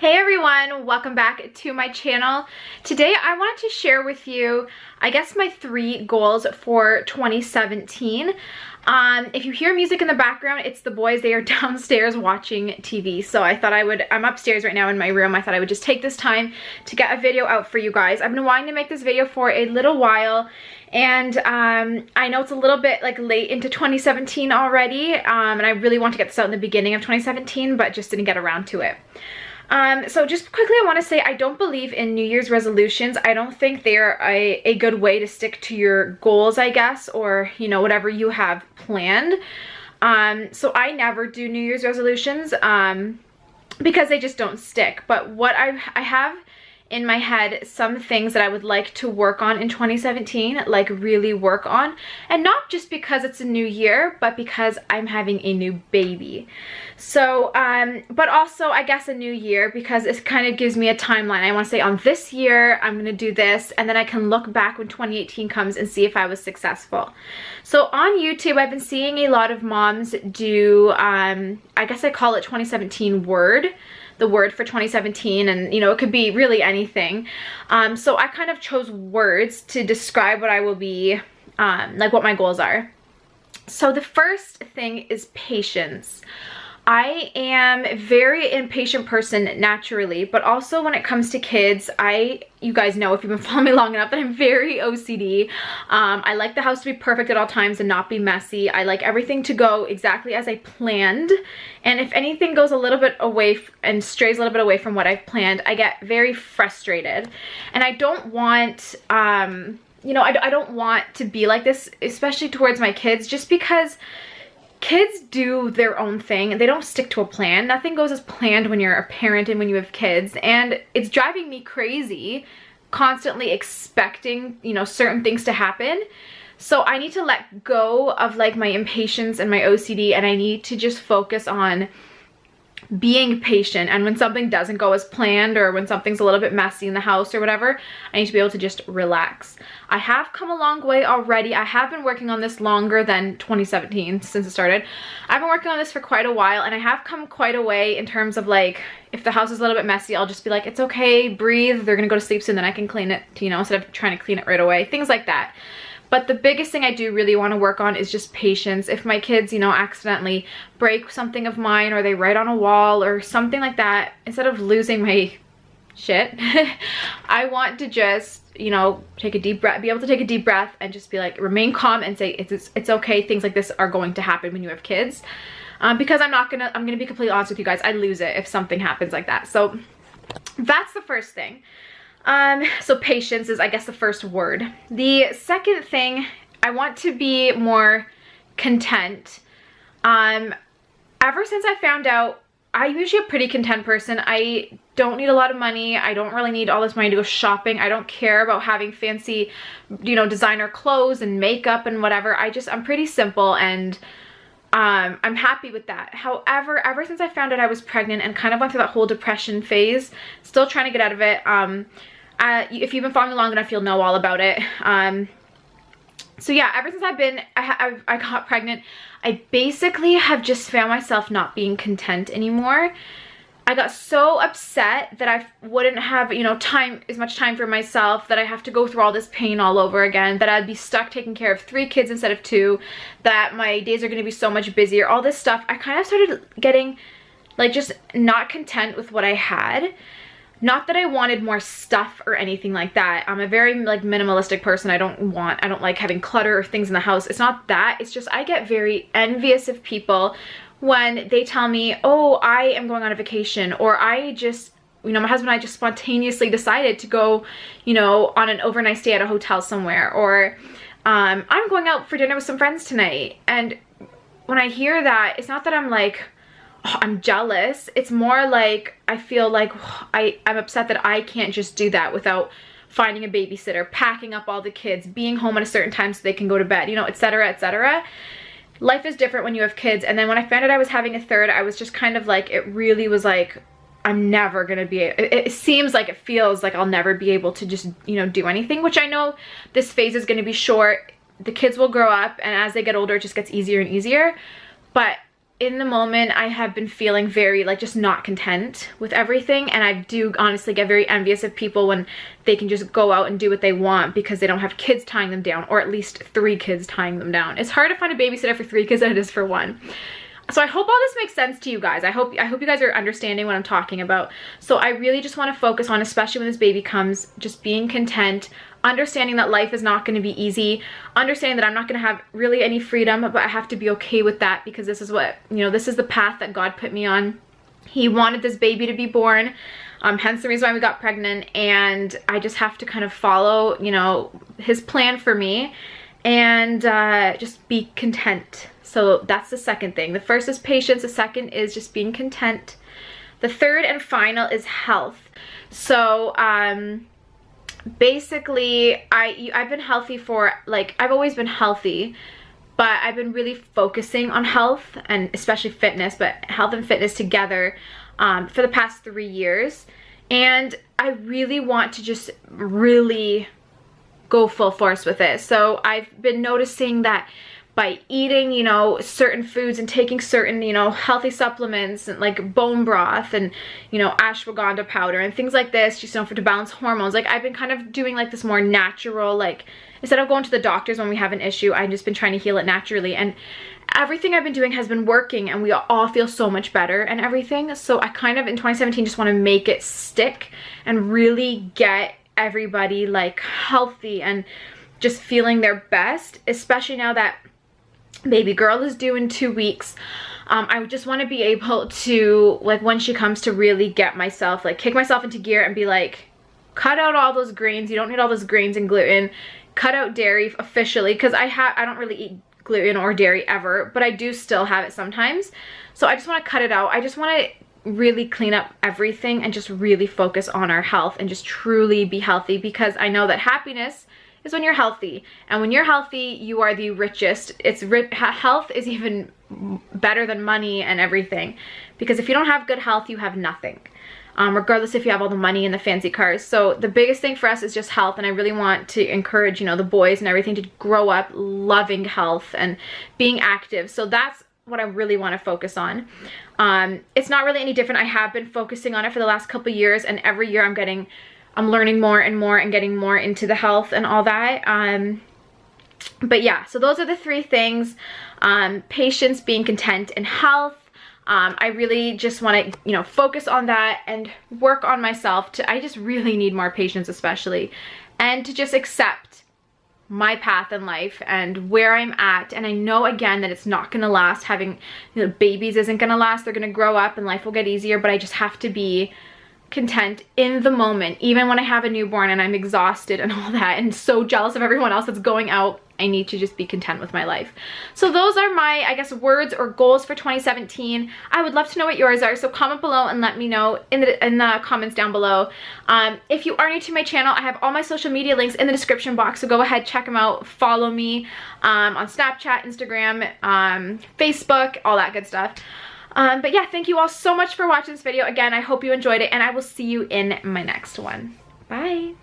Hey everyone, welcome back to my channel. Today I wanted to share with you, I guess, my 3 goals for 2017. If you hear music in the background, it's the boys. They are downstairs watching TV. So I thought I'm upstairs right now in my room. I thought I would just take this time to get a video out for you guys. I've been wanting to make this video for a little while, and I know it's a little bit like late into 2017 already, and I really want to get this out in the beginning of 2017, but just didn't get around to it. So just quickly, I want to say I don't believe in New Year's resolutions. I don't think they're a good way to stick to your goals, I guess, or, you know, whatever you have planned. So I never do New Year's resolutions because they just don't stick. But what I have in my head some things that I would like to work on in 2017, like really work on, and not just because it's a new year, but because I'm having a new baby. So but also I guess a new year because it kind of gives me a timeline. I want to say on this year I'm gonna do this, and then I can look back when 2018 comes and see if I was successful. So on YouTube I've been seeing a lot of moms do I guess I call it 2017 the word for 2017, and you know, it could be really anything. So I kind of chose words to describe what I will be, like what my goals are. So the first thing is patience. I am a very impatient person naturally, but also when it comes to kids, you guys know if you've been following me long enough that I'm very OCD. I like the house to be perfect at all times and not be messy. I like everything to go exactly as I planned. And if anything goes a little bit away and strays a little bit away from what I've planned, I get very frustrated. And I don't want, you know, I don't want to be like this, especially towards my kids, just because kids do their own thing and they don't stick to a plan. Nothing goes as planned when you're a parent and when you have kids, and it's driving me crazy constantly expecting, you know, certain things to happen. So I need to let go of like my impatience and my OCD, and I need to just focus on being patient. And when something doesn't go as planned, or when something's a little bit messy in the house or whatever, I need to be able to just relax. I have come a long way already. I have been working on this longer than 2017 since it started. I've been working on this for quite a while, and I have come quite a way in terms of like, if the house is a little bit messy, I'll just be like, it's okay, breathe, they're gonna go to sleep soon, then I can clean it, you know, instead of trying to clean it right away, things like that. But the biggest thing I do really want to work on is just patience. If my kids, you know, accidentally break something of mine, or they write on a wall or something like that, instead of losing my shit, I want to just, you know, take a deep breath, be able to take a deep breath and just be like, remain calm and say, it's okay, things like this are going to happen when you have kids. Because I'm gonna be completely honest with you guys, I lose it if something happens like that. So that's the first thing. So patience is, I guess, the first word. The second thing, I want to be more content. Ever since I found out, I'm usually a pretty content person. I don't need a lot of money. I don't really need all this money to go shopping. I don't care about having fancy, you know, designer clothes and makeup and whatever. I'm pretty simple, and I'm happy with that. However, ever since I found out I was pregnant and kind of went through that whole depression phase, still trying to get out of it. If you've been following long enough, you'll know all about it. So yeah, ever since I got pregnant, I basically have just found myself not being content anymore. I got so upset that I wouldn't have, you know, as much time for myself, that I have to go through all this pain all over again, that I'd be stuck taking care of 3 kids instead of 2, that my days are going to be so much busier, all this stuff. I kind of started getting like just not content with what I had. Not that I wanted more stuff or anything like that. I'm a very like minimalistic person. I don't like having clutter or things in the house. It's not that. It's just I get very envious of people when they tell me, oh, I am going on a vacation, or I just, you know, my husband and I just spontaneously decided to go, you know, on an overnight stay at a hotel somewhere, or I'm going out for dinner with some friends tonight. And when I hear that, it's not that I'm like, oh, I'm jealous. It's more like I feel like I'm upset that I can't just do that without finding a babysitter, packing up all the kids, being home at a certain time so they can go to bed, you know, etc., etc. Life is different when you have kids. And then when I found out I was having a third, I was just kind of like, it really was like, I'm never gonna be, it seems like, it feels like I'll never be able to just, you know, do anything, which I know this phase is gonna be short. The kids will grow up, and as they get older, it just gets easier and easier. But in the moment I have been feeling very like just not content with everything, and I do honestly get very envious of people when they can just go out and do what they want because they don't have kids tying them down, or at least 3 kids tying them down. It's hard to find a babysitter for 3 kids than it is for 1. So I hope all this makes sense to you guys. I hope you guys are understanding what I'm talking about. So I really just want to focus on, especially when this baby comes, just being content, understanding that life is not going to be easy, understanding that I'm not going to have really any freedom, but I have to be okay with that because this is what, you know, this is the path that God put me on. He wanted this baby to be born, hence the reason why we got pregnant, and I just have to kind of follow, you know, his plan for me and just be content. So that's the second thing. The first is patience. The second is just being content. The third and final is health. So basically I've been healthy for, like, I've always been healthy, but I've been really focusing on health, and especially fitness, but health and fitness together for the past 3 years. And I really want to just really go full force with it. So I've been noticing that by eating, you know, certain foods and taking certain, you know, healthy supplements and like bone broth and, you know, ashwagandha powder and things like this, just, you know, to balance hormones. Like, I've been kind of doing like this more natural, like, instead of going to the doctors when we have an issue, I've just been trying to heal it naturally. And everything I've been doing has been working, and we all feel so much better and everything. So I kind of in 2017 just want to make it stick and really get everybody like healthy and just feeling their best, especially now that baby girl is due in 2 weeks. I just want to be able to, like, when she comes, to really get myself, like, kick myself into gear and be like, cut out all those grains. You don't need all those grains and gluten. Cut out dairy officially, because I don't really eat gluten or dairy ever, but I do still have it sometimes. So I just want to cut it out. I just want to really clean up everything and just really focus on our health and just truly be healthy, because I know that happiness is when you're healthy, and when you're healthy, you are the richest. Health is even better than money and everything, because if you don't have good health, you have nothing, regardless if you have all the money and the fancy cars. So the biggest thing for us is just health, and I really want to encourage, you know, the boys and everything to grow up loving health and being active. So that's what I really want to focus on. It's not really any different. I have been focusing on it for the last couple years, and every year I'm learning more and more and getting more into the health and all that. But yeah, so those are the 3 things. Patience, being content, and health. I really just want to, you know, focus on that and work on myself. I just really need more patience, especially, and to just accept my path in life and where I'm at. And I know, again, that it's not going to last. Having, you know, babies isn't going to last. They're going to grow up and life will get easier, but I just have to be content in the moment. Even when I have a newborn and I'm exhausted and all that and so jealous of everyone else that's going out, I need to just be content with my life. So those are my, I guess, words or goals for 2017. I would love to know what yours are, so comment below and let me know in the comments down below. If you are new to my channel, I have all my social media links in the description box, so go ahead, check them out. Follow me on Snapchat, Instagram, Facebook, all that good stuff. But yeah, thank you all so much for watching this video. Again, I hope you enjoyed it, and I will see you in my next one. Bye.